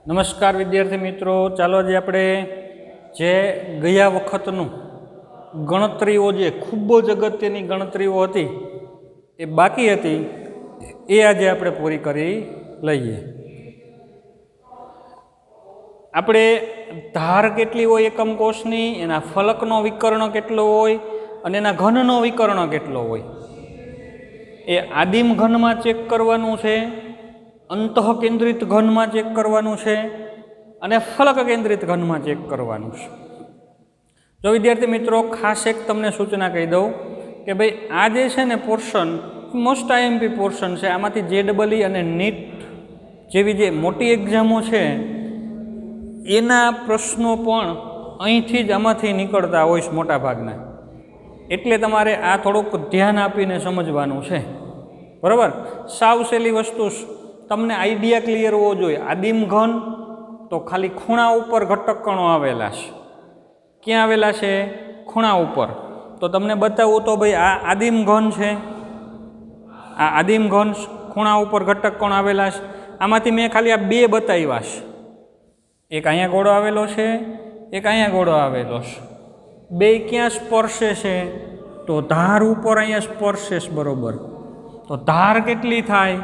નમસ્કાર વિદ્યાર્થી મિત્રો, ચાલો આજે આપણે જે ગયા વખતનું ગણતરીઓ જે ખૂબ જ અગત્યની ગણતરીઓ હતી એ બાકી હતી એ આજે આપણે પૂરી કરી લઈએ. આપણે ધાર કેટલી હોય એકમ કોષની, એના ફલકનો વિકર્ણ કેટલો હોય અને એના ઘનનો વિકર્ણ કેટલો હોય એ આદિમ ઘનમાં ચેક કરવાનું છે, અંતઃ કેન્દ્રિત ઘનમાં ચેક કરવાનું છે અને ફલક કેન્દ્રિત ઘનમાં ચેક કરવાનું છે. જો વિદ્યાર્થી મિત્રો ખાસ એક તમને સૂચના કહી દઉં કે ભાઈ આ જે છે ને પોર્શન મોસ્ટ આઈએમપી પોર્શન છે. આમાંથી JEE અને નીટ જેવી જે મોટી એક્ઝામો છે એના પ્રશ્નો પણ અહીંથી જ આમાંથી નીકળતા હોય છે મોટા ભાગના. એટલે તમારે આ થોડુંક ધ્યાન આપીને સમજવાનું છે, બરાબર. સાવ સહેલી વસ્તુ, તમને આઈડિયા ક્લિયર હોવો જોઈએ. આદિમ ઘન તો ખાલી ખૂણા ઉપર ઘટક કણો આવેલા છે. ક્યાં આવેલા છે? ખૂણા ઉપર. તો તમને બતાવું તો ભાઈ આ આદિમ ઘન છે, આ આદિમ ઘન ખૂણા ઉપર ઘટક કણો આવેલા છે. આમાંથી મેં ખાલી આ બે બતાવ્યા છે. એક અહીંયા ગોળો આવેલો છે, એક અહીંયા ગોળો આવેલો છે. બે ક્યાં સ્પર્શે છે? તો ધાર ઉપર અહીંયા સ્પર્શે છે, બરોબર. તો ધાર કેટલી થાય?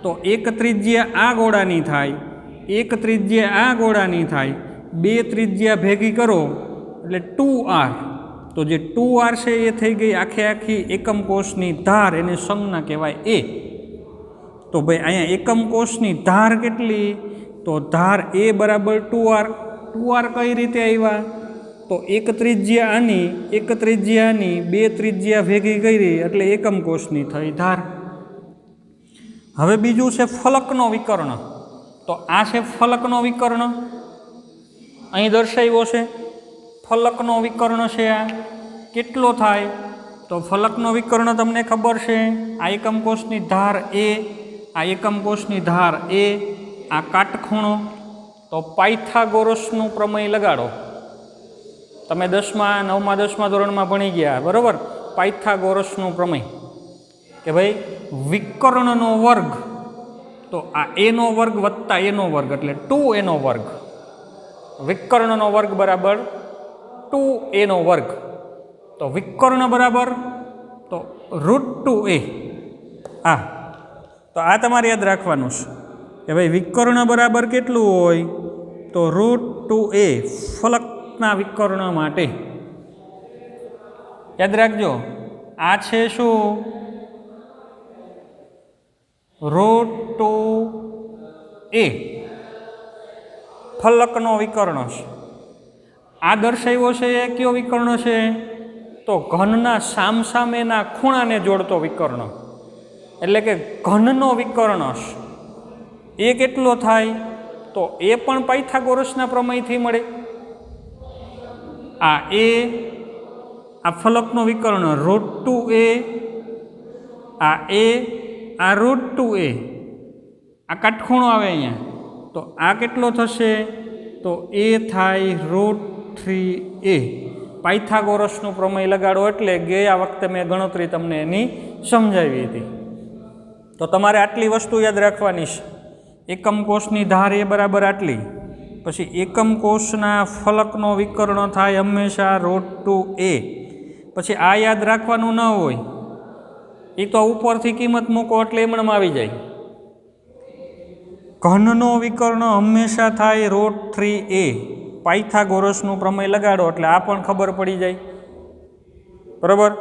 તો એક ત્રિજ્યા આ ગોળાની થાય, એક ત્રિજ્યા આ ગોળાની થાય, બે ત્રિજ્યા ભેગી કરો એટલે 2r. તો જે 2r છે એ થઈ ગઈ આખે આખી એકમ કોષની ધાર, એને સંજ્ઞા કહેવાય એ. તો ભાઈ અહીંયા એકમ કોષની ધાર કેટલી? તો ધાર એ બરાબર 2r. 2r કઈ રીતે આવ્યા? તો એક ત્રિજ્યા આની, એક ત્રિજ્યા આની, બે ત્રિજ્યા ભેગી કરી એટલે એકમ કોષની થઈ ધાર. હવે બીજું છે ફલકનો વિકર્ણ. તો આ છે ફલકનો વિકર્ણ, અહીં દર્શાવ્યો છે. ફલકનો વિકર્ણ છે આ કેટલો થાય? તો ફલકનો વિકર્ણ તમને ખબર છે, આ એકમ કોષની ધાર એ, આ એકમ કોષની ધાર એ, આ કાટખૂણો. તો પાયથાગોરસનું પ્રમેય લગાડો. તમે 10મા 9મા 10મા ધોરણમાં ભણી ગયા, બરાબર. પાયથાગોરસનું પ્રમેય કે ભાઈ વિકર્ણનો વર્ગ, તો આ એનો વર્ગ વત્તા એનો વર્ગ એટલે 2a વર્ગ. વિકર્ણનો વર્ગ બરાબર 2a વર્ગ. તો વિકર્ણ બરાબર તો √2a. હા, તો આ તમારે યાદ રાખવાનું છે કે ભાઈ વિકર્ણ બરાબર કેટલું હોય? તો √2a ફલકના વિકર્ણ માટે. યાદ રાખજો, આ છે શું? √2a ફલકનો વિકર્ણ છે. આ દર્શાવ્યો છે એ કયો વિકર્ણ છે? તો ઘનના સામસામેના ખૂણાને જોડતો વિકર્ણ, એટલે કે ઘનનો વિકર્ણ છે. એ કેટલો થાય? તો એ પણ પાયથાગોરસના પ્રમેયથી મળે. આ એ, આ ફલકનો વિકર્ણ √2a, આ એ, આ √2a, આ કાટખૂણો આવે અહીંયા. તો આ કેટલો થશે? તો એ થાય √3a. પાયથાગોરસનું પ્રમેય લગાડો એટલે ગયા વખતે મેં ગણતરી તમને એની સમજાવી હતી. તો તમારે આટલી વસ્તુ યાદ રાખવાની છે. એકમ કોષની ધાર એ બરાબર આટલી, પછી એકમ કોષના ફલકનો વિકર્ણ થાય હંમેશા √2a. પછી આ યાદ રાખવાનું ન હોય, એ તો ઉપરથી કિંમત મૂકો એટલે એમણમાં આવી જાય. ઘનનો વિકર્ણ હંમેશા થાય √3a. પાયથાગોરસનું પ્રમેય લગાડો એટલે આ પણ ખબર પડી જાય, બરાબર.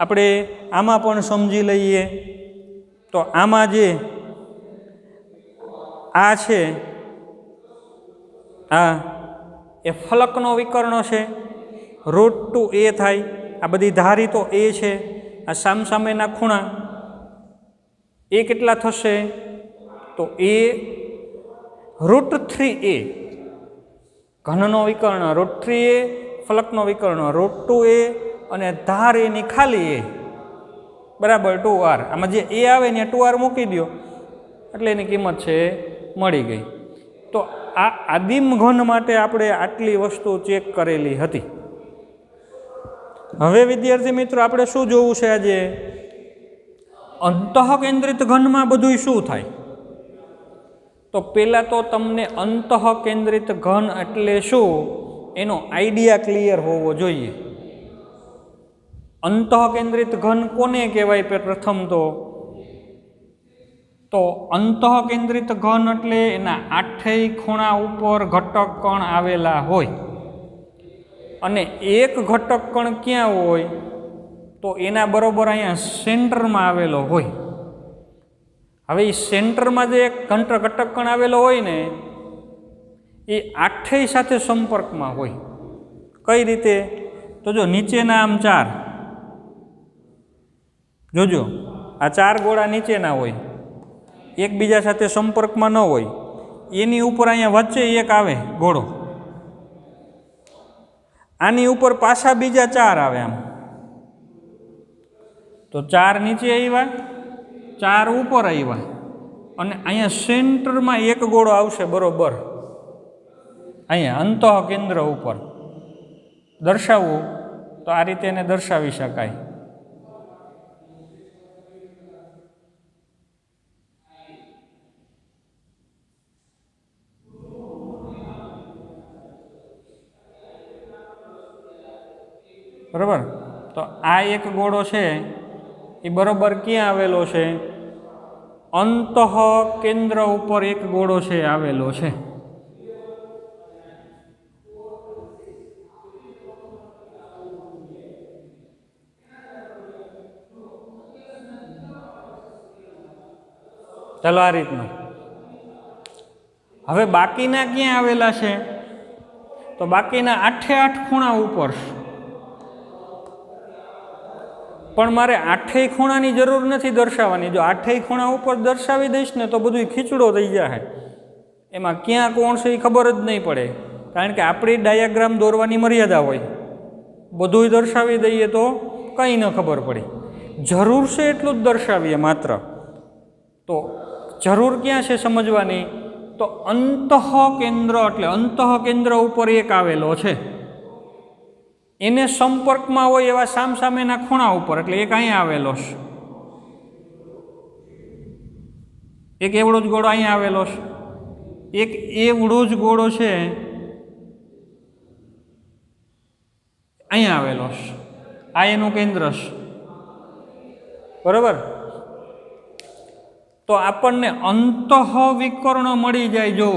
આપણે આમાં પણ સમજી લઈએ. તો આમાં જે આ છે, આ એ ફલકનો વિકર્ણ છે, √2a થાય. આ બધી ધારી તો એ છે, આ સામસામેના ખૂણા એ કેટલા થશે? તો એ √3a. ઘનનો વિકર્ણ √3a, ફલકનો વિકર્ણ √2a અને ધાર એની ખાલી એ બરાબર 2r. આમાં જે એ આવે ને 2r મૂકી દો એટલે એની કિંમત છે મળી ગઈ. તો આ આદિમ ઘન માટે આપણે આટલી વસ્તુ ચેક કરેલી હતી. હવે વિદ્યાર્થી મિત્રો આપણે શું જોવું છે આજે? અંતઃકેન્દ્રિત ઘનમાં બધું શું થાય? તો પહેલાં તો તમને અંતઃકેન્દ્રિત ઘન એટલે શું એનો આઈડિયા ક્લિયર હોવો જોઈએ. અંતઃકેન્દ્રિત ઘન કોને કહેવાય? પ્રથમ તો અંતઃકેન્દ્રિત ઘન એટલે એના આઠેય ખૂણા ઉપર ઘટક કણ આવેલા હોય, અને એક ઘટક કણ ક્યાં હોય? તો એના બરોબર અહીંયા સેન્ટરમાં આવેલો હોય. હવે એ સેન્ટરમાં જે ઘટક કણ આવેલો હોય ને એ આઠેય સાથે સંપર્કમાં હોય. કઈ રીતે? તો જો નીચેના આમ ચાર, જોજો આ ચાર ગોળા નીચેના હોય, એકબીજા સાથે સંપર્કમાં ન હોય. એની ઉપર અહીંયા વચ્ચે એક આવે ગોળો, આની ઉપર પાછા બીજા ચાર આવે. આમ તો ચાર નીચે આવ્યા, ચાર ઉપર આવ્યા, અને અહીંયા સેન્ટરમાં એક ગોળો આવશે બરોબર અહીંયા અંતઃકેન્દ્ર ઉપર. દર્શાવવું તો આ રીતે એને દર્શાવી શકાય. બરાબર? તો આ એક ગોળો છે એ બરોબર ક્યાં આવેલો છે? અંતઃકેન્દ્ર ઉપર એક ગોળો છે આવેલો છે. ચાલો આ રીતનું. હવે બાકીના ક્યાં આવેલા છે? તો બાકીના આઠે આઠ ખૂણા ઉપર. પણ મારે આઠેય ખૂણાની જરૂર નથી દર્શાવવાની. જો આઠેય ખૂણા ઉપર દર્શાવી દઈશ ને તો બધું ખીચડો થઈ જાય, એમાં ક્યાં કોણ છે એ ખબર જ નહીં પડે. કારણ કે આપણી ડાયાગ્રામ દોરવાની મર્યાદા હોય. બધું દર્શાવી દઈએ તો કંઈ ન ખબર પડે. જરૂર છે એટલું જ દર્શાવીએ માત્ર. તો જરૂર ક્યાં છે સમજવાની? તો અંતઃકેન્દ્ર એટલે અંતઃકેન્દ્ર ઉપર એક આવેલો છે, એને સંપર્કમાં હોય એવા સામસામેના ખૂણા ઉપર, એટલે એક અહીંયા આવેલો છે, એક એવડો જ ગોળો અહીંયા આવેલો છે, એક એવડો જ ગોળો છે અહીંયા આવેલો છે. આ એનું કેન્દ્ર છે. બરાબર? તો આપણને અંતઃવિકર્ણ મળી જાય. જો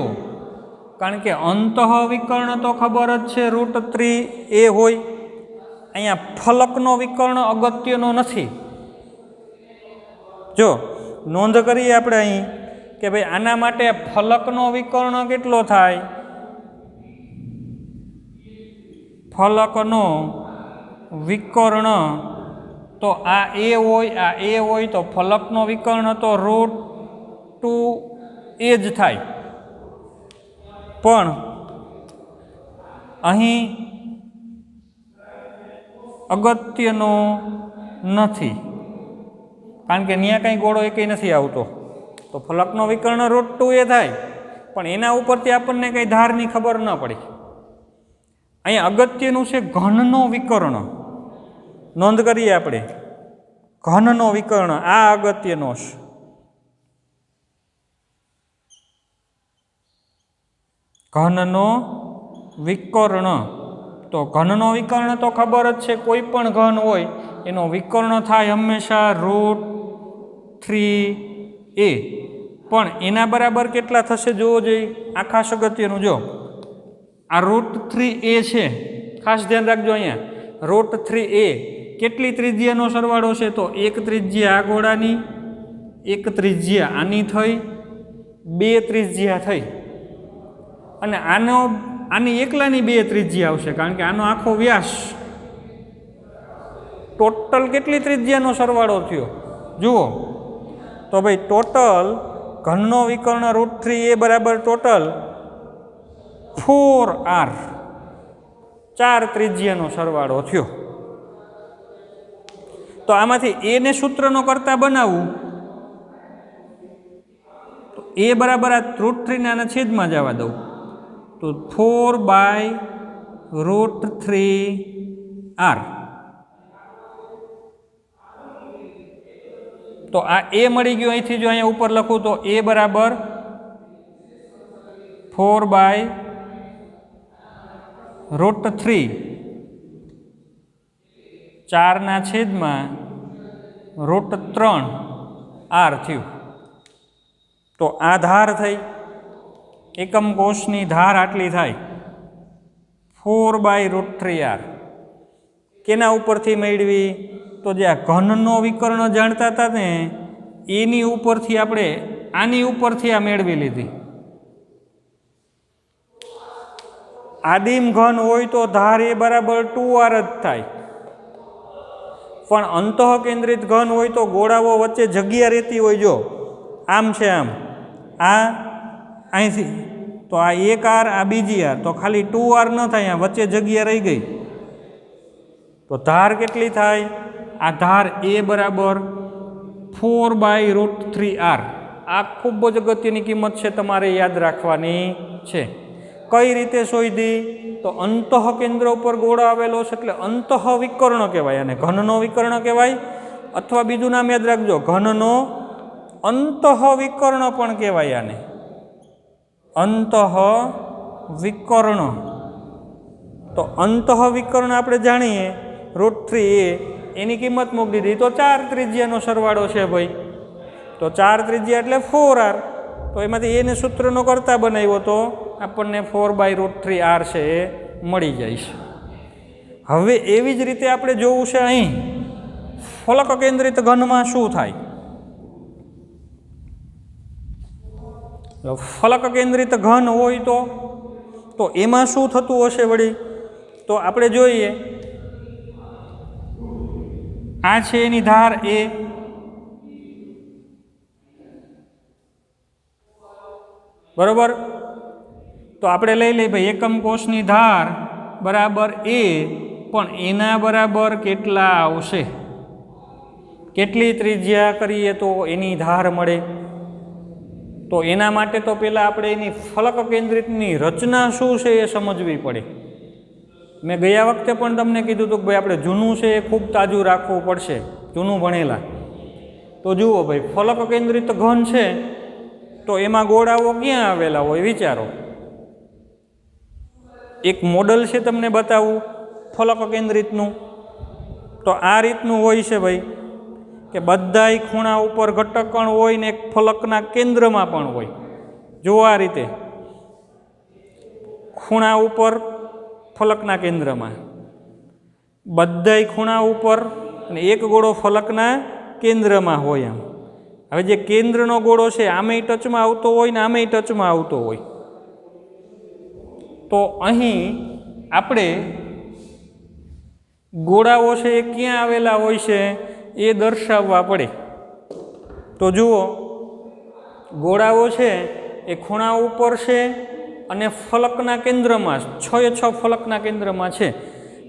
કારણ કે અંતઃવિકર્ણ તો ખબર જ છે √3a હોય. અહીંયા ફલકનો વિકર્ણ અગત્યનો નથી. જો નોંધ કરીએ આપણે અહીં કે ભાઈ આના માટે ફલકનો વિકર્ણ કેટલો થાય? ફલકનો વિકર્ણ તો આ a હોય, આ a હોય, તો ફલકનો વિકર્ણ તો √2a જ થાય. પણ અહીં અગત્યનો નથી, કારણ કે ત્યાં કંઈ ગોળો એકેય નથી આવતો. તો ફલકનો વિકર્ણ √2a થાય, પણ એના ઉપરથી આપણને કંઈ ધારની ખબર ન પડી. અહીંયા અગત્યનું છે ઘનનો વિકર્ણ. નોંધ કરીએ આપણે, ઘનનો વિકર્ણ આ અગત્યનો છે. ઘનનો વિકર્ણ, તો ઘનનો વિકર્ણ તો ખબર જ છે, કોઈ પણ ઘન હોય એનો વિકર્ણ થાય હંમેશા √3a. પણ એના બરાબર કેટલા થશે જોવો જોઈએ. આ ખાસ અગત્યનું. જો આ √3a છે, ખાસ ધ્યાન રાખજો. અહીંયા √3a કેટલી ત્રિજ્યાનો સરવાળો છે? તો એક ત્રિજ્યા આ ગોળાની, એક ત્રિજ્યા આની થઈ, બે ત્રિજ્યા થઈ, અને આની એકલાની બે ત્રિજ્યા આવશે, કારણ કે આનો આખો વ્યાસ. ટોટલ કેટલી ત્રિજ્યાનો સરવાળો થયો જુઓ. તો ભાઈ ટોટલ ઘનનો વિકર્ણ √3a બરાબર ટોટલ 4r, 4 ત્રિજ્યાનો સરવાળો થયો. તો આમાંથી a ને સૂત્રનો કરતા બનાવવું તો a બરાબર આ √3 ને આના છેદમાં જવા દઉં તો 4/√3r. તો આ a મળી ગયો. અહીંથી જો અહીંયા ઉપર લખું તો a બરાબર 4/√3 4/√3 r થયું। તો આ ધાર થઈ, એકમ કોષની ધાર આટલી થાય 4/√3 r। કેના ઉપરથી મેળવી? તો જે આ ઘનનો વિકર્ણ જાણતા હતા ને એની ઉપરથી આપણે આની ઉપરથી આ મેળવી લીધી। આદિમ ઘન હોય તો ધાર એ બરાબર 2r જ થાય, પણ અંતઃકેન્દ્રિત ઘન હોય તો ગોળાઓ વચ્ચે જગ્યા રહેતી હોય, જો આમ છે આમ, આ અહીંથી તો આ એક r આ બીજી r, તો ખાલી 2r ન થાય, આ વચ્ચે જગ્યા રહી ગઈ, તો ધાર કેટલી થાય? આ ધાર એ બરાબર 4/√3 r। આ ખૂબ જ અગત્યની કિંમત છે, તમારે યાદ રાખવાની છે। કઈ રીતે શોધી? તો અંતઃકેન્દ્ર ઉપર ગોળો આવેલો છે એટલે અંતઃવિકર્ણ કહેવાય, અને ઘનનો વિકર્ણ કહેવાય, અથવા બીજું નામ યાદ રાખજો, ઘનનો અંતઃવિકર્ણ પણ કહેવાય આને, અંતઃવિકર્ણ। તો અંતઃવિકર્ણ આપણે જાણીએ √3 એની કિંમત મૂકી દીધી, તો 4 ત્રિજ્યાનો સરવાળો છે ભાઈ, તો 4 ત્રિજ્યા એટલે 4r, તો એમાંથી એને સૂત્રનો કરતા બનાવ્યો તો આપણને 4/√3 r છે એ મળી જાય છે। હવે એવી જ રીતે આપણે જોવું છે અહીં ફલક કેન્દ્રિત ઘનમાં શું થાય। ફલક કેન્દ્રિત ઘન હોય તો એમાં શું થતું હશે વળી? તો આપણે જોઈએ, આ છે એની ધાર એ, બરોબર? તો આપણે લઈ લઈએ ભાઈ એકમ કોષની ધાર બરાબર એ, પણ એના બરાબર કેટલા આવશે? કેટલી ત્રિજ્યા કરીએ તો એની ધાર મળે? તો એના માટે તો પહેલાં આપણે એની ફલક કેન્દ્રિતની રચના શું છે એ સમજવી પડે। મેં ગયા વખતે પણ તમને કીધું હતું કે ભાઈ આપણે જૂનું છે એ ખૂબ તાજું રાખવું પડશે, જૂનું ભણેલા। તો જુઓ ભાઈ, ફલક કેન્દ્રિત ઘન છે તો એમાં ગોળાઓ ક્યાં આવેલા હોય વિચારો। એક મોડલ છે તમને બતાવું ફલક કેન્દ્રિતનું, તો આ રીતનું હોય છે ભાઈ, કે બધાય ખૂણા ઉપર ઘટકણ હોય ને એક ફલકના કેન્દ્રમાં પણ હોય। જુઓ આ રીતે ખૂણા ઉપર ફલકના કેન્દ્રમાં, બધાય ખૂણા ઉપર, અને એક ગોળો ફલકના કેન્દ્રમાં હોય આમ। હવે જે કેન્દ્રનો ગોળો છે આમેય ટચમાં આવતો હોય ને આમેય ટચમાં આવતો હોય, તો અહીં આપણે ગોળાઓ છે એ ક્યાં આવેલા હોય છે એ દર્શાવવા પડે। તો જુઓ, ગોળાઓ છે એ ખૂણા ઉપર છે અને ફલકના કેન્દ્રમાં, 6 ફલકના કેન્દ્રમાં છે,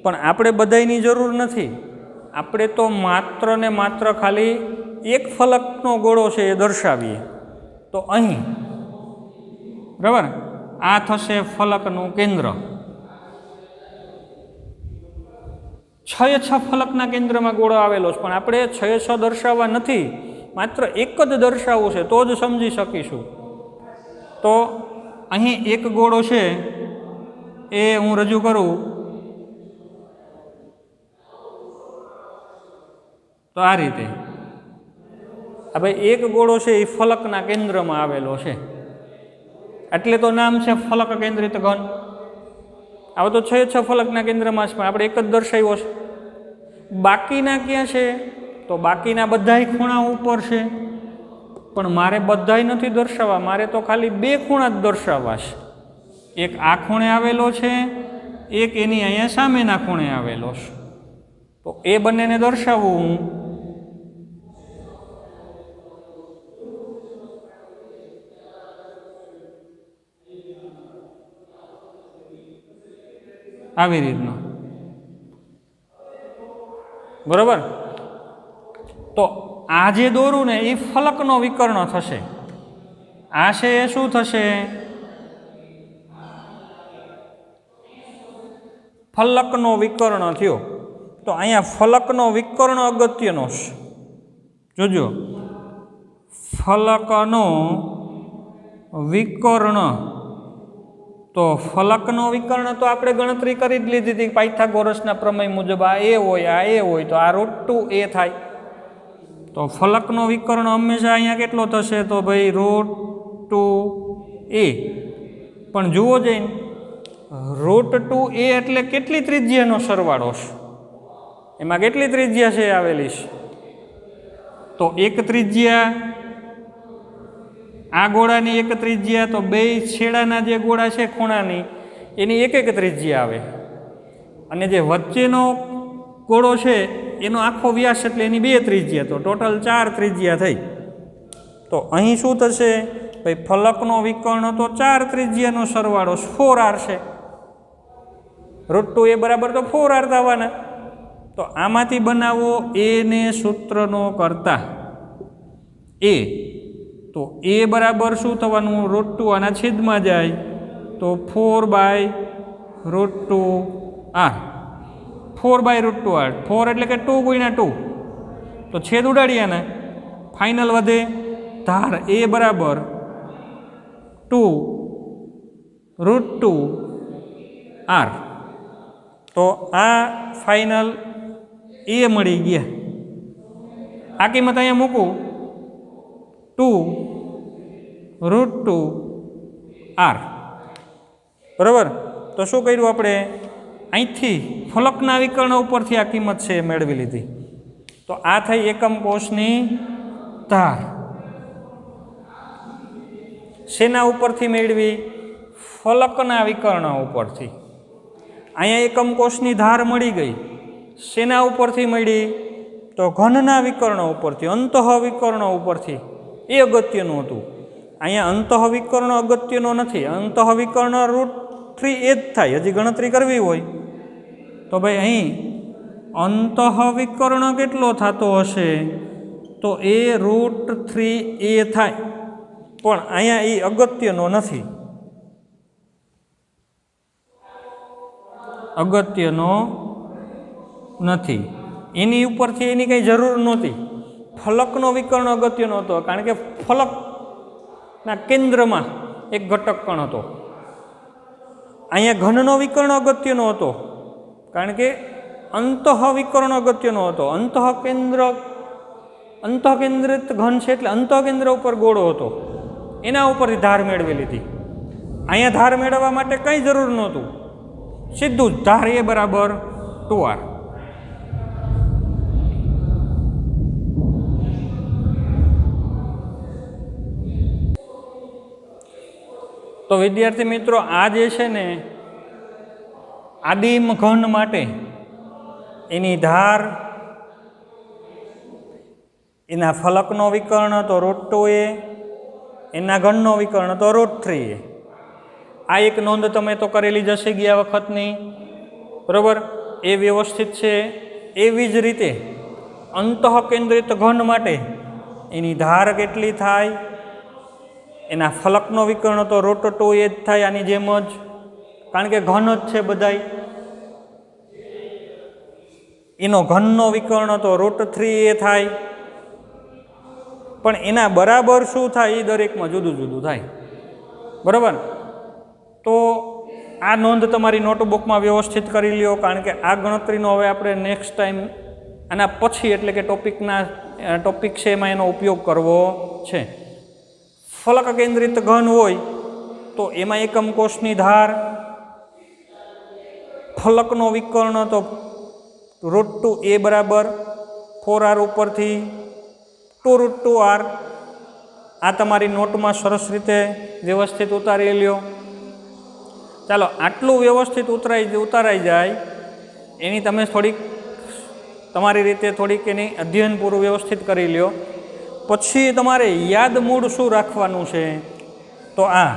પણ આપણે બધાયની જરૂર નથી, આપણે તો માત્ર ને માત્ર ખાલી એક ફલકનો ગોળો છે એ દર્શાવીએ। તો અહીં બરાબર આ થશે ફલકનું કેન્દ્ર, 6 ફલકના કેન્દ્રમાં ગોળો આવેલો છે, પણ આપણે 6 દર્શાવવા નથી, માત્ર એક જ દર્શાવવું છે તો જ સમજી શકીશું। તો અહીં એક ગોળો છે એ હું રજૂ કરું તો આ રીતે, હવે એક ગોળો છે એ ફલકના કેન્દ્રમાં આવેલો છે, એટલે તો નામ છે ફલક કેન્દ્રિત ઘન। હવે તો 6 ફલકના કેન્દ્રમાં છે, પણ આપણે એક જ દર્શાવ્યો છે। બાકીના ક્યાં છે? તો બાકીના બધાય ખૂણા ઉપર છે, પણ મારે બધાય નથી દર્શાવવા, મારે તો ખાલી 2 ખૂણા જ દર્શાવવા છે। એક આ ખૂણે આવેલો છે, એક એની અહીંયા સામેના ખૂણે આવેલો છે, તો એ બંનેને દર્શાવવું હું। આવી રીતનું, બરોબર? તો આ જે દોરું ને એ ફલકનો વિકર્ણ થશે, આ છે એ શું થશે? ફલકનો વિકર્ણ થયો। તો અહીંયા ફલકનો વિકર્ણ અગત્યનો છે, જોજો, ફલકનો વિકર્ણ તો ફલકનો વિકર્ણ તો આપણે ગણતરી કરી જ લીધી હતી પાયથાગોરસના પ્રમેય મુજબ, આ એ હોય તો આ √2a થાય. તો ફલકનો વિકર્ણ હંમેશા અહીંયા કેટલો થશે? તો ભાઈ √2a. પણ જુઓ જઈને √2a એટલે કેટલી ત્રિજ્યાનો સરવાળો છે? એમાં કેટલી ત્રિજ્યા છે આવેલી છે? તો એક ત્રિજ્યા, આ ગોળાની એક ત્રિજ્યા, તો બે છેડાના જે ગોળા છે ખૂણાની એની એક ત્રિજ્યા આવે, અને જે વચ્ચેનો ગોળો છે એનો આખો વ્યાસ એટલે એની 2 ત્રિજ્યા, તો ટોટલ 4 ત્રિજ્યા થઈ. તો અહીં શું થશે ભાઈ? ફલકનો વિકર્ણ તો 4 ત્રિજ્યાનો સરવાળો 4r છે. √2a બરાબર તો 4r થવાના. તો આમાંથી બનાવો a ને સૂત્રનો કરતા a, તો a બરાબર શું થવાનું? √2 આના છેદમાં જાય તો 4/√2r. 4/√2r, 4 એટલે કે 2 × 2, તો છેદ ઉડાડીએ ને, ફાઇનલ વધે ધાર a બરાબર 2√2r. તો આ ફાઇનલ એ મળી ગયા. આ કિંમત અહીંયા મૂકું 2√2r. બરાબર. તો શું કર્યું આપણે? અહીંથી ફલકના વિકર્ણ ઉપરથી આ કિંમત છે એ મેળવી લીધી. તો આ થઈ એકમ કોષની ધાર. શેના ઉપરથી મેળવી? ફલકના વિકર્ણ ઉપરથી. અહીંયા એકમ કોષની ધાર મળી ગઈ. શેના ઉપરથી મળી? તો ઘનના વિકર્ણ ઉપરથી, અંતઃ વિકર્ણ ઉપરથી. એ અગત્યનું હતું. અહીંયા અંતઃ વિકર્ણ અગત્યનો નથી. અંતઃ વિકર્ણ √3a જ થાય. હજી ગણતરી કરવી હોય તો ભાઈ અહીં અંતઃ વિકર્ણ કેટલો થતો હશે? તો એ √3a થાય. પણ અહીંયા એ અગત્યનો નથી. અગત્યનો નથી. એની ઉપરથી એની કંઈ જરૂર નહોતી. ફલકનો વિકર્ણ અગત્યનો હતો, કારણ કે ફલકના કેન્દ્રમાં એક ઘટક કણ હતો. અહીંયા ઘનનો વિકર્ણ અગત્યનો હતો, કારણ કે અંતઃ વિકર્ણ અગત્યનો હતો. અંતઃકેન્દ્રિત ઘન છે એટલે અંતઃકેન્દ્ર ઉપર ગોળો હતો, એના ઉપરથી ધાર મેળવી લીધી. અહીંયા ધાર મેળવવા માટે કંઈ જરૂર નહોતું, સીધું જ ધાર a બરાબર 2r. તો વિદ્યાર્થી મિત્રો, આ જે છે ને આદિમ ઘન માટે એની ધાર, એના ફલકનો વિકર્ણ તો √2a, એના ઘનનો વિકર્ણ તો √3a. આ એક નોંધ તમે તો કરેલી જશે ગયા વખતની, બરાબર? એ વ્યવસ્થિત છે. એવી જ રીતે અંતઃકેન્દ્રિત ઘન માટે એની ધાર કેટલી થાય? એના ફલકનો વિકર્ણ તો √2a જ થાય, આની જેમ જ, કારણ કે ઘન જ છે બધાય. એનો ઘનનો વિકર્ણ તો √3a થાય. પણ એના બરાબર શું થાય એ દરેકમાં જુદું જુદું થાય, બરાબર? તો આ નોંધ તમારી નોટબુકમાં વ્યવસ્થિત કરી લ્યો, કારણ કે આ ગણતરીનો હવે આપણે નેક્સ્ટ ટાઈમ આના પછી એટલે કે ટોપિક છે એમાં એનો ઉપયોગ કરવો છે. ફલક કેન્દ્રિત ઘન હોય તો એમાં એકમ કોષની ધાર, ફલકનો વિકર્ણ તો √2a બરાબર 4r ઉપરથી 2√2r. આ તમારી નોટમાં સરસ રીતે વ્યવસ્થિત ઉતારી લ્યો. ચાલો, આટલું વ્યવસ્થિત ઉતારાઈ જાય એની તમે થોડીક તમારી રીતે થોડીક એની અધ્યયન પૂરું વ્યવસ્થિત કરી લ્યો. પછી તમારે યાદ મૂળ શું રાખવાનું છે? તો આ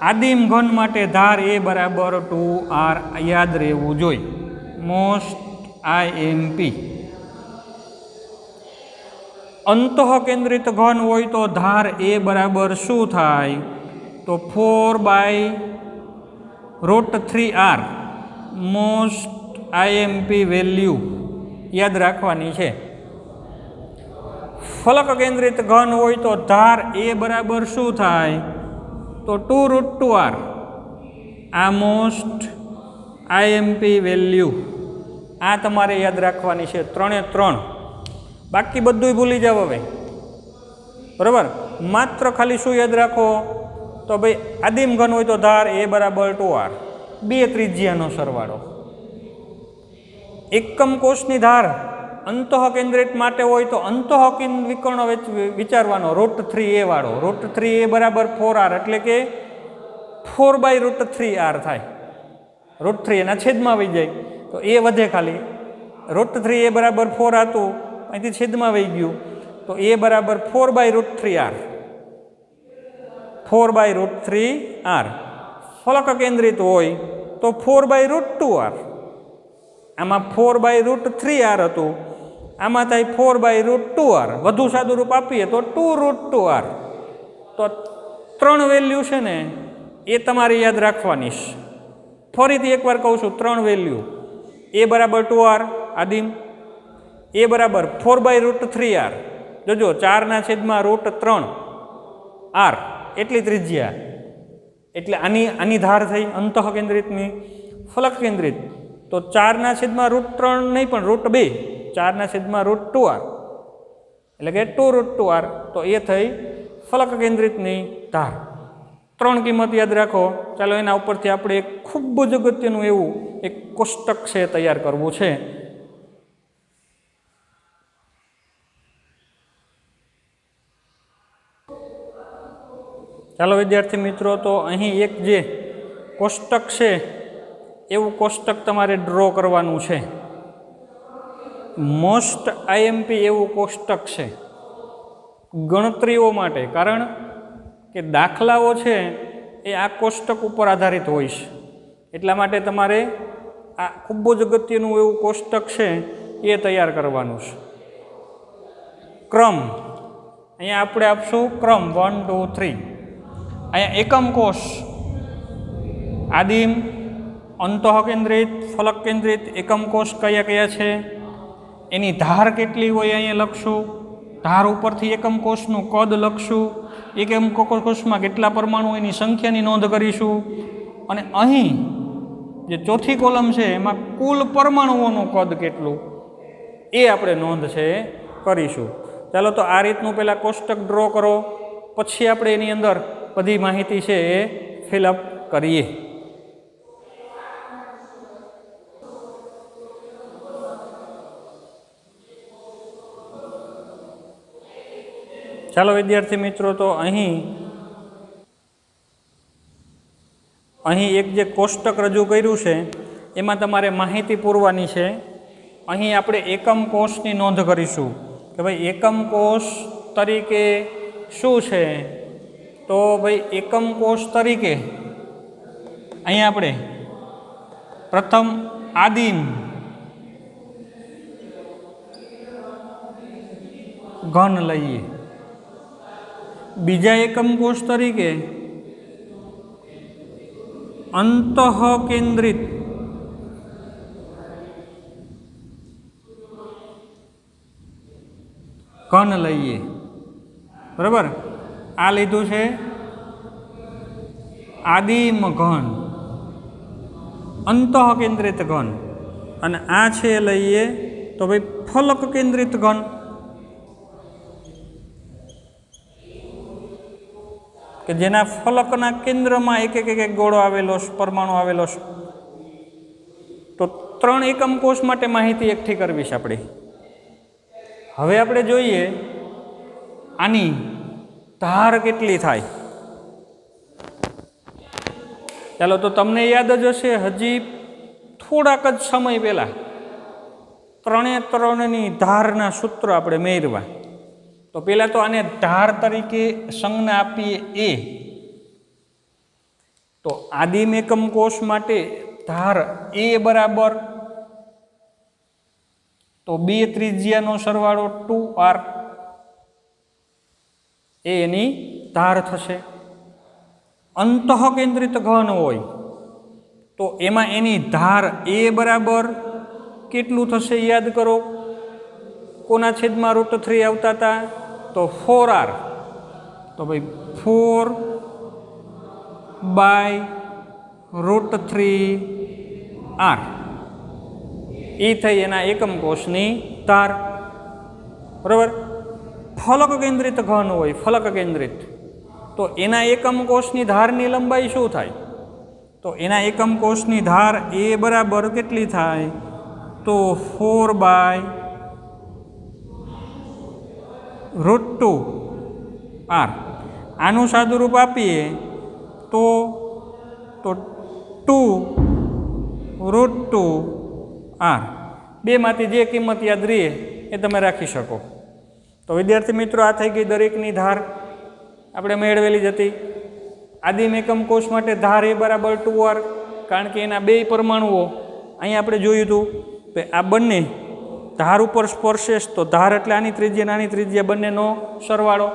આદિમ ઘન માટે ધાર a બરાબર 2r યાદ રહેવું જોઈએ. Most IMP. અંતઃકેન્દ્રિત ઘન હોય તો ધાર a બરાબર શું થાય? તો 4/√3r. મોસ્ટ IMP વેલ્યુ યાદ રાખવાની છે. ફલક કેન્દ્રિત ઘન હોય તો ધાર a બરાબર શું થાય? તો 2√2r. આ મોસ્ટ આઈએમપી વેલ્યુ આ તમારે યાદ રાખવાની છે, 3 એ 3. બાકી બધુંય ભૂલી જાવ હવે, બરાબર. માત્ર ખાલી શું યાદ રાખો, તો ભાઈ આદિમ ઘન હોય તો ધાર A બરાબર 2R, 2 ત્રિજ્યાનો સરવાળો. એકમ કોષની ધાર અંતઃકેન્દ્રિત માટે હોય તો અંતઃકેન્દ્ર વિકર્ણ વિચારવાનો, √3a વાળો. √3a બરાબર 4R, એટલે કે 4/√3R થાય. √3 એના છેદમાં આવી જાય તો એ વધે ખાલી. √3a બરાબર 4 હતું, અહીંથી છેદમાં વહી ગયું તો a બરાબર 4/√3R. 4/√3R. ફલક કેન્દ્રિત હોય તો 4/√2R. આમાં 4/√3R હતું, આમાં થાય 4/√2R. વધુ સાદું રૂપ આપીએ તો 2√2R. તો 3 વેલ્યુ છે ને એ તમારે યાદ રાખવાની છે. ફરીથી એકવાર કહું છું, 3 વેલ્યુ. a બરાબર 2R આદિમ, a બરાબર 4/√3R. જોજો 4/√3R એટલી ત્રિજ્યા, એટલે આની ધાર થઈ અંતઃકેન્દ્રિતની. ફલક કેન્દ્રિત તો 4/√3 નહીં પણ √2, 4/√2R એટલે કે 2√2R. તો એ થઈ ફલક કેન્દ્રિતની ધાર. 3 કિંમત યાદ રાખો. ચાલો એના ઉપરથી આપણે એક ખૂબ જ અગત્યનું એવું એક કોષ્ટક છે તૈયાર કરવું છે. ચાલો વિદ્યાર્થી મિત્રો, તો અહીં એક જે કોષ્ટક છે એવું કોષ્ટક તમારે ડ્રો કરવાનું છે. મોસ્ટ આઈએમપી એવું કોષ્ટક છે ગણતરીઓ માટે, કારણ કે દાખલાઓ છે એ આ કોષ્ટક ઉપર આધારિત હોય છે. એટલા માટે તમારે આ ખૂબ જ અગત્યનું એવું કોષ્ટક છે એ તૈયાર કરવાનું છે. ક્રમ અહીંયા આપણે આપશું ક્રમ 1 2 3. અહીંયા એકમ કોષ આદિમ, અંતઃકેન્દ્રિત, ફલક કેન્દ્રિત એકમ કોષ કયા કયા છે, એની ધાર કેટલી હોય અહીંયા લખશું. ધાર ઉપરથી એકમ કોષનું કદ લખશું. એકમ કોષમાં કેટલા પરમાણુ એની સંખ્યાની નોંધ કરીશું. અને અહીં જે ચોથી કોલમ છે એમાં કુલ પરમાણુઓનું કદ કેટલું એ આપણે નોંધ છે કરીશું. ચાલો તો આ રીતનું પહેલાં કોષ્ટક ડ્રો કરો, પછી આપણે એની અંદર બધી માહિતી છે એ ફિલઅપ કરીએ. ચાલો વિદ્યાર્થી મિત્રો, તો અહીં એક જે કોષ્ટક રજૂ કર્યું છે એમાં તમારે માહિતી પૂરવાની છે. અહીં આપણે એકમ કોષની નોંધ કરીશું કે ભાઈ એકમ કોષ તરીકે શું છે. તો ભાઈ એકમ કોષ તરીકે અહીંયા આપણે પ્રથમ આદિમ ઘન લઈએ. બીજા એકમ કોષ તરીકે અંતઃકેન્દ્રિત ઘન લઈએ. બરાબર, આ લીધું છે આદિમ ઘન, અંતઃકેન્દ્રિત ઘન. અને આ છે લઈએ તો ભાઈ ફલક કેન્દ્રિત ઘન. કે જેના ફલકના કેન્દ્રમાં એક એક ગોળો આવેલો છે, પરમાણુ આવેલો છે. તો 3 એકમ કોષ માટે માહિતી એકઠી કરવી છે આપણે. હવે આપણે જોઈએ આની ધાર કેટલી થાય. ચાલો તો તમને યાદ જ હશે, હજી થોડાક જ સમય પહેલાં 3 ધારના સૂત્ર આપણે મેળવ્યા. તો પહેલાં તો આને ધાર તરીકે સંજ્ઞા આપીએ એ. તો આદિમ એકમ કોષ માટે ધાર એ બરાબર તો 2 ત્રિજ્યાનો સરવાળો 2R એ એની ધાર થશે. અંતઃકેન્દ્રિત ઘન હોય તો એમાં એની ધાર એ બરાબર કેટલું થશે યાદ કરો. કોના છેદમાં √3 આવતા હતા તો 4R. તો ભાઈ √3r એ થઈ એના એકમ કોષની ધાર. બરાબર. ફલક કેન્દ્રિત ઘન હોય, ફલક કેન્દ્રિત, તો એના એકમ કોષની ધારની લંબાઈ શું થાય? તો એના એકમ કોષની ધાર એ બરાબર કેટલી થાય? તો 4/√2r. આનું સાદુરૂપ આપીએ તો 2√2r. બેમાંથી જે કિંમત યાદ રહે એ તમે રાખી શકો. તો વિદ્યાર્થી મિત્રો, આ થઈ ગઈ દરેકની ધાર આપણે મેળવેલી જ હતી. આદિમ એકમ કોષ માટે ધાર એ બરાબર 2r, કારણ કે એના બે પરમાણુઓ અહીંયા આપણે જોયું હતું કે આ બંને ધાર ઉપર સ્પર્શે તો ધાર એટલે આની ત્રિજ્યા નાની ત્રિજ્યા બંનેનો સરવાળો.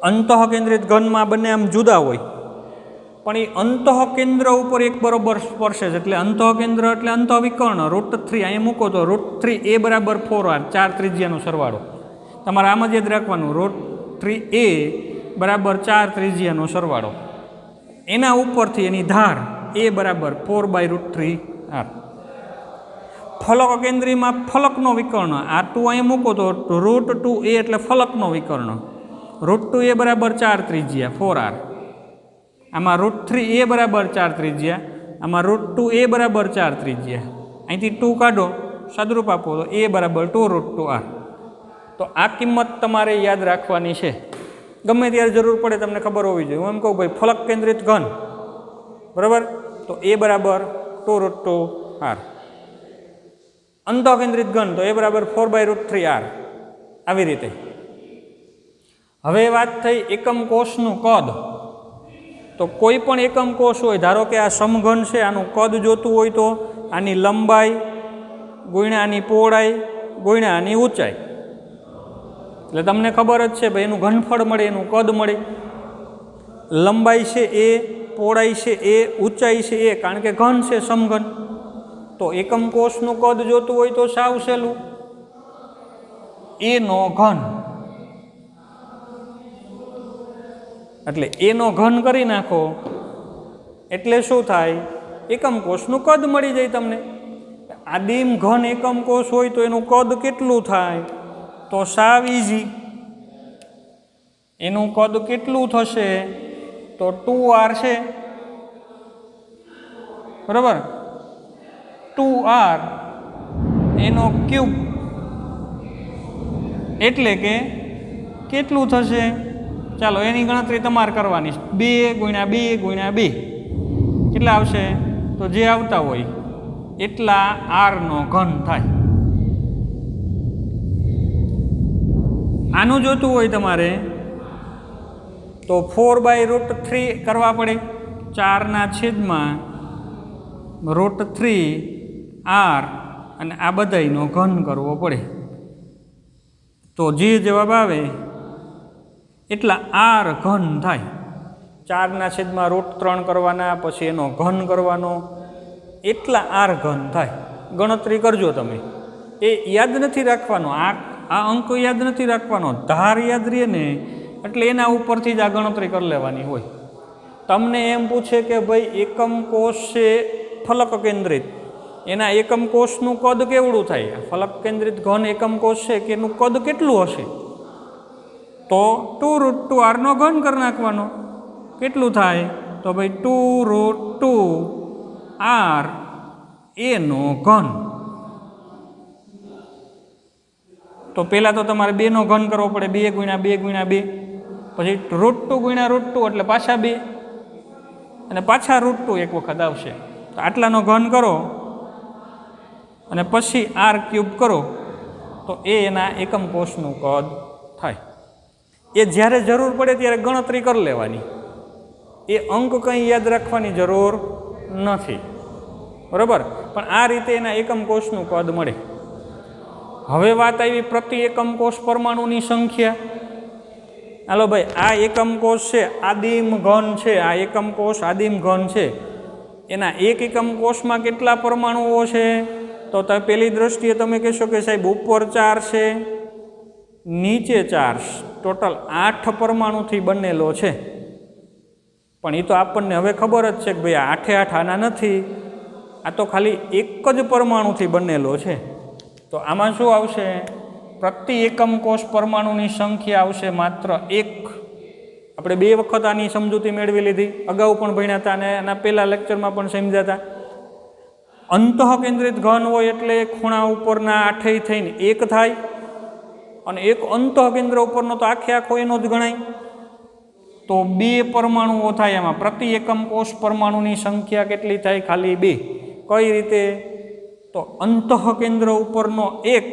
અંતઃકેન્દ્રિત ઘનમાં બંને આમ જુદા હોય, પણ એ અંતઃકેન્દ્ર ઉપર એક બરોબર સ્પર્શે છે, એટલે અંતઃકેન્દ્ર એટલે અંતઃવિકર્ણ. √3 અહીંયા મૂકો તો √3a બરાબર 4r, 4 ત્રિજ્યાનો સરવાળો. તમારે આમ જ યાદ રાખવાનું, √3a બરાબર 4 ત્રિજ્યાનો સરવાળો. એના ઉપરથી એની ધાર એ બરાબર 4/√3r. ફલક કેન્દ્રીમાં ફલકનો વિકર્ણ, આ 2 અહીંયા મૂકો તો √2a એટલે ફલકનો વિકર્ણ. √2a બરાબર 4 ત્રિજ્યા 4r. આમાં √3a બરાબર 4 ત્રિજ્યા, આમાં √2a બરાબર 4 ત્રિજ્યા. અહીંથી 2 કાઢો, સાદુરૂપ આપો તો a બરાબર 2√2r. તો આ કિંમત તમારે યાદ રાખવાની છે. ગમે ત્યારે જરૂર પડે તમને ખબર હોવી જોઈએ. હું એમ કહું ભાઈ ફલક કેન્દ્રિત ઘન, બરાબર, તો a બરાબર 2√2r. અંતઃકેન્દ્રિત ઘન તો a બરાબર 4/√3r. આવી રીતે. હવે વાત થઈ એકમ કોષનું કદ. તો કોઈ પણ એકમ કોષ હોય, ધારો કે આ સમઘન છે, આનું કદ જોતું હોય તો આની લંબાઈ ગુણ્યા આની પહોળાઈ ગુણ્યા આની ઊંચાઈ, એટલે તમને ખબર જ છે ભાઈ એનું ઘનફળ મળે, એનું કદ મળે. લંબાઈ છે એ, પહોળાઈ છે એ, ઊંચાઈ છે એ, કારણ કે ઘન છે સમઘન. તો એકમ કોષનું કદ જોતું હોય તો સાવ સહેલું, એનો ઘન. એટલે એનો ઘન કરી નાખો એટલે શું થાય? એકમ કોષનું કદ મળી જાય તમને. આદિમ ઘન એકમ કોષ હોય તો એનું કદ કેટલું થાય? તો સાવ ઇઝી. એનું કદ કેટલું થશે? તો 2r છે, બરાબર, 2r એનો ક્યુબ. એટલે કે કેટલું થશે? ચાલો એની ગણતરી તમારે કરવાની. 2 ગુણ્યા 2 ગુણ્યા 2 કેટલા આવશે? તો જે આવતા હોય એટલા આરનો ઘન થાય. આનું જોતું હોય તમારે તો 4/√3 કરવા પડે. 4/√3r અને આ બધાયનો ઘન કરવો પડે. તો જે જવાબ આવે એટલા આર ઘન થાય. 4/√3 કરવાના, પછી એનો ઘન કરવાનો, એટલા આર ઘન થાય. ગણતરી કરજો તમે. એ યાદ નથી રાખવાનો, આ અંક યાદ નથી રાખવાનો, ધાર યાદ રહે ને એટલે એના ઉપરથી જ આ ગણતરી કરી લેવાની હોય. તમને એમ પૂછે કે ભાઈ એકમ કોષ છે ફલક કેન્દ્રિત, એના એકમ કોષનું કદ કેવડું થાય? ફલક કેન્દ્રિત ઘન એકમ કોષ છે કે એનું કદ કેટલું હશે? તો 2√2r નો ઘન કરી નાખવાનો. કેટલું થાય? તો ભાઈ 2√2r એનો ઘન. તો પહેલાં તો તમારે 2 નો ઘન કરવો પડે. 2 ગુણ્યા 2 ગુણ્યા 2, પછી √2 ગુણ્યા √2 એટલે પાછા 2, અને પાછા √2 એક વખત આવશે. તો આટલાનો ઘન કરો અને પછી r ક્યુબ કરો તો એ એના એકમ કોષનું કદ થાય. એ જ્યારે જરૂર પડે ત્યારે ગણતરી કરી લેવાની. એ અંક કંઈ યાદ રાખવાની જરૂર નથી, બરાબર. પણ આ રીતે એના એકમ કોષનું કદ મળે. હવે વાત આવી પ્રતિ એકમ કોષ પરમાણુની સંખ્યા. હાલો ભાઈ, આ એકમ કોષ છે આદિમ ઘન છે, આ એકમ કોષ આદિમ ઘન છે. એના એક એકમ કોષમાં કેટલા પરમાણુઓ છે? તો પહેલી દ્રષ્ટિએ તમે કહેશો કે સાહેબ ઉપર 4 છે, નીચે 4, ટોટલ 8 પરમાણુથી બનેલો છે. પણ એ તો આપણને હવે ખબર જ છે કે ભાઈ 8 8 આના નથી, આ તો ખાલી એક જ પરમાણુથી બનેલો છે. તો આમાં શું આવશે? પ્રતિ એકમ કોષ પરમાણુની સંખ્યા આવશે માત્ર 1. આપણે 2 વખત આની સમજૂતી મેળવી લીધી, અગાઉ પણ ભણ્યા હતા અને એના પહેલા લેક્ચરમાં પણ સમજ્યા હતા. અંતઃકેન્દ્રિત ઘન હોય એટલે ખૂણા ઉપરના 8 થઈને 1 થાય, અને એક અંતઃકેન્દ્ર ઉપરનો તો આખો એનો જ ગણાય. તો 2 પરમાણુઓ થાય એમાં. પ્રતિ એકમ કોષ પરમાણુની સંખ્યા કેટલી થાય? ખાલી 2. કઈ રીતે? તો અંતઃકેન્દ્ર ઉપરનો 1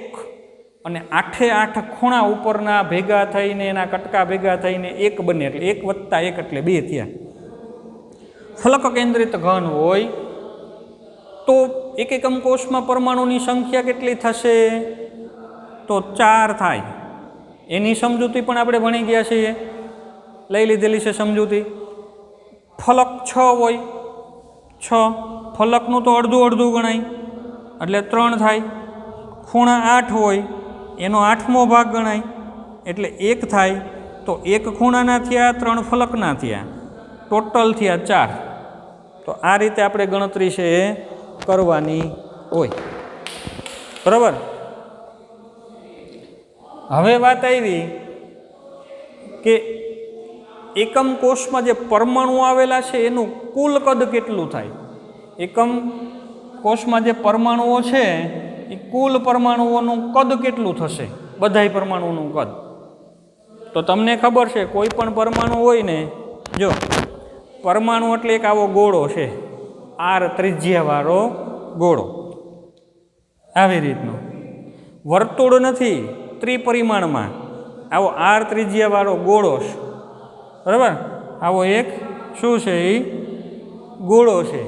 અને 8 8 ખૂણા ઉપરના ભેગા થઈને એના કટકા ભેગા થઈને 1 બને, એટલે 1 + 1 એટલે 2 થયા. ફલક કેન્દ્રિત ઘન હોય તો એક એકમ કોષમાં પરમાણુની સંખ્યા કેટલી થશે? તો 4 થાય. એની સમજૂતી પણ આપણે ભણી ગયા છીએ, લઈ લીધેલી છે સમજૂતી. ફલક 6 હોય, 6 ફલકનું તો અડધું અડધું ગણાય એટલે 3 થાય. ખૂણા 8 હોય એનો 8મો ભાગ ગણાય એટલે 1 થાય. તો 1 ખૂણાના થયા, 3 ફલકના થયા, ટોટલ થયા 4. તો આ રીતે આપણે ગણતરી છે એ કરવાની હોય. બરાબર. હવે વાત આવી કે એકમ કોષમાં જે પરમાણુ આવેલા છે એનું કુલ કદ કેટલું થાય? એકમ કોષમાં જે પરમાણુઓ છે એ કુલ પરમાણુઓનું કદ કેટલું થશે? બધાય પરમાણુઓનું કદ. તો તમને ખબર છે કોઈ પણ પરમાણુ હોય ને, જો પરમાણુ એટલે એક આવો ગોળો છે, r ત્રિજ્યાવાળો ગોળો, આવી રીતનો. વર્તુળ નથી, ત્રિપરિમાણમાં આવો r ત્રિજ્યાવાળો ગોળો છે. બરાબર. આવો એક શું છે? એ ગોળો છે.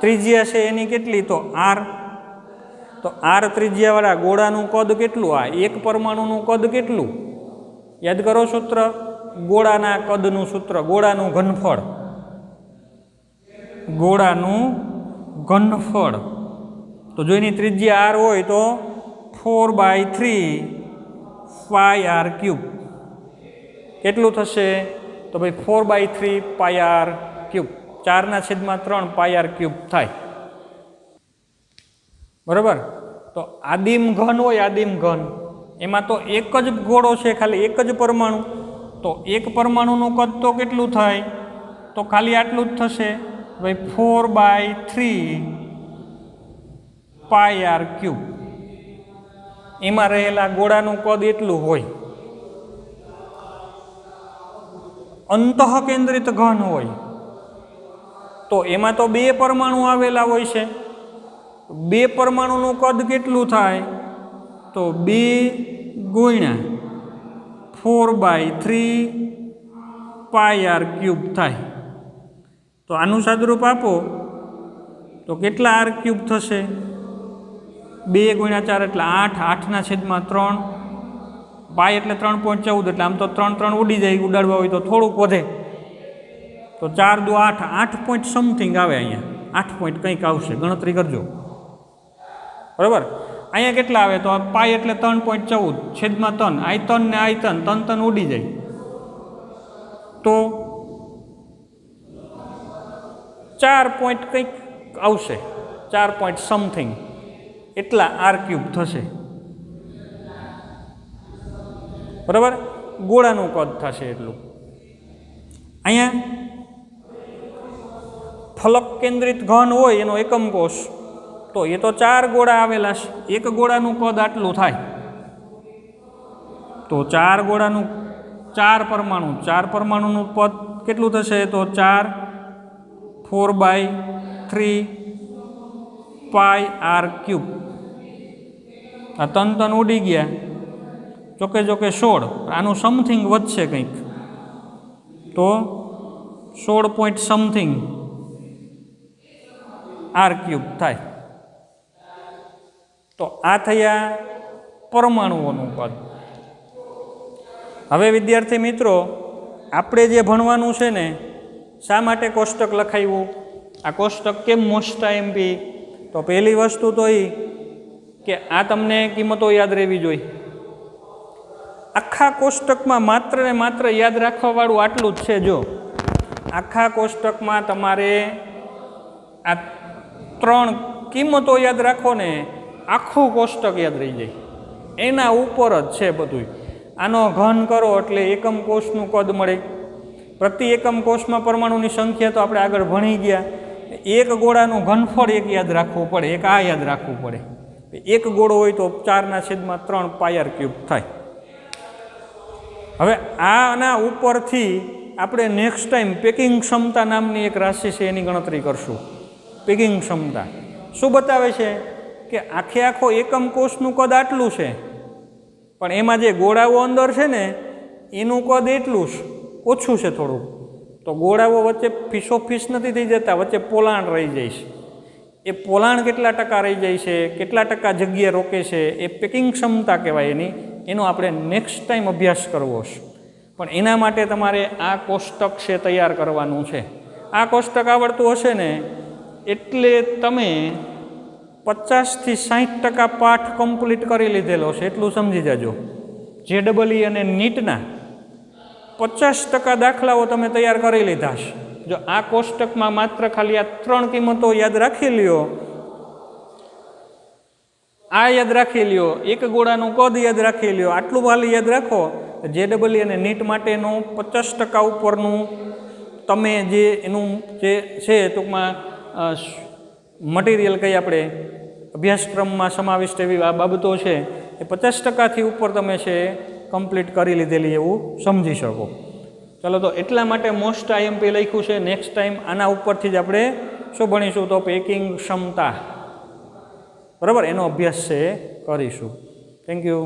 ત્રિજ્યા છે એની કેટલી? તો r. તો r ત્રિજ્યાવાળા ગોળાનું કદ કેટલું? આ એક પરમાણુનું કદ કેટલું? યાદ કરો સૂત્ર, ગોળાના કદનું સૂત્ર, ગોળાનું ઘનફળ. ગોળાનું ઘનફળ. તો જો એની ત્રિજ્યા r હોય તો 4/3 πr3 કેટલું થશે? તો ભાઈ 4/3 πr3, 4/3 πr3 થાય. બરાબર. તો આદિમ ઘન હોય, આદિમ ઘન એમાં તો એક જ ગોળો છે, ખાલી એક જ પરમાણુ. તો એક પરમાણુનું કદ તો કેટલું થાય? તો ખાલી આટલું જ થશે ભાઈ, 4/3 πr3. એમાં રહેલા ગોળાનું કદ એટલું હોય. અંતઃકેન્દ્રિત ઘન હોય તો એમાં તો 2 પરમાણુ આવેલા હોય છે. 2 પરમાણુનું કદ કેટલું થાય? તો 2 × 4/3 πr3 થાય. તો આનું સાદુરૂપ આપો તો કેટલા r3 થશે? 2 × 4 એટલે 8, 8/3, પાય એટલે 3.14, એટલે આમ તો 3 3 ઉડી જાય, ઉડાડવા હોય તો થોડુંક વધે. તો 4 દુ 8, 8 પોઈન્ટ સમથિંગ આવે. અહીંયા 8 પોઈન્ટ કંઈક આવશે, ગણતરી કરજો. બરાબર. અહીંયા કેટલા આવે? તો પાય એટલે 3.14/3, આ 3 ને આ 3 3 ઉડી જાય. તો 4 પોઈન્ટ કંઈક આવશે, 4 પોઈન્ટ સમથિંગ એટલા r3 થશે. બરાબર. ગોળાનું કદ થશે એટલું. અહીંયા ફલક કેન્દ્રિત ઘન હોય એનો એકમ કોષ, તો એ તો 4 ગોળા આવેલા છે, એક ગોળાનું કદ આટલું થાય. તો 4 ગોળાનું 4 પરમાણુ, 4 પરમાણુનું પદ કેટલું થશે? તો 4 4/3 πr3. આ 3 3 ઉડી ગયા, જોકે 16. આનું સમથિંગ વધશે કંઈક, તો 16 પોઈન્ટ સમથિંગ r3 થાય. તો આ થયા પરમાણુઓનું કદ. હવે વિદ્યાર્થી મિત્રો, આપણે જે ભણવાનું છે ને, શા માટે કોષ્ટક લખાવ્યું? આ કોષ્ટક કેમ મોસ્ટ આઈએમપી? તો પહેલી વસ્તુ તો એ કે આ તમને કિંમતો યાદ રહેવી જોઈએ. આખા કોષ્ટકમાં માત્ર ને માત્ર યાદ રાખવાવાળું આટલું જ છે. જો આખા કોષ્ટકમાં તમારે આ 3 કિંમતો યાદ રાખો ને, આખું કોષ્ટક યાદ રહી જાય. એના ઉપર જ છે બધું. આનો ઘન કરો એટલે એકમ કોષનું કદ મળે. પ્રતિ એકમ કોષમાં પરમાણુની સંખ્યા તો આપણે આગળ ભણી ગયા. એક ગોળાનું ઘનફળ એક યાદ રાખવું પડે, એક આ યાદ રાખવું પડે. એક ગોળો હોય તો 4/3 પાયર ક્યુબ થાય. હવે આના ઉપરથી આપણે નેક્સ્ટ ટાઈમ પેકિંગ ક્ષમતા નામની એક રાશિ છે એની ગણતરી કરશું. પેકિંગ ક્ષમતા શું બતાવે છે કે આખો એકમ કોષનું કદ આટલું છે, પણ એમાં જે ગોળાઓ અંદર છે ને એનું કદ એટલું જ ઓછું છે થોડું. તો ગોળાઓ વચ્ચે ફીસોફીસ નથી થઈ જતા, વચ્ચે પોલાણ રહી જાય છે. એ પોલાણ કેટલા ટકા રહી જાય છે, કેટલા ટકા જગ્યા રોકે છે, એ પેકિંગ ક્ષમતા કહેવાય એનો આપણે નેક્સ્ટ ટાઈમ અભ્યાસ કરવો છે. પણ એના માટે તમારે આ કોષ્ટક છે તૈયાર કરવાનું છે. આ કોષ્ટક આવડતું હશે ને એટલે તમે 50 થી 60% પાઠ કમ્પ્લીટ કરી લીધેલો છે એટલું સમજી જાજો. JEE અને નીટના 50% દાખલાઓ તમે તૈયાર કરી લીધા છે. જો આ કોષ્ટકમાં માત્ર ખાલી આ 3 કિંમતો યાદ રાખી લ્યો, આ યાદ રાખી લ્યો, એક ગોળાનું કદ યાદ રાખી લ્યો, આટલું ખાલી યાદ રાખો, JEE અને નીટ માટેનું 50% ઉપરનું તમે જે એનું જે છે ટૂંકમાં મટીરિયલ કંઈ આપણે અભ્યાસક્રમમાં સમાવિષ્ટ એવી આ બાબતો છે એ 50%થી ઉપર તમે છે કમ્પ્લીટ કરી લીધેલી એવું સમજી શકો. ચાલો, તો એટલા માટે મોસ્ટ IMP લખ્યું છે. નેક્સ્ટ ટાઈમ આના ઉપરથી જ આપણે શું ભણીશું તો પેકિંગ ક્ષમતા, બરાબર, એનો અભ્યાસ છે કરીશું. Thank you.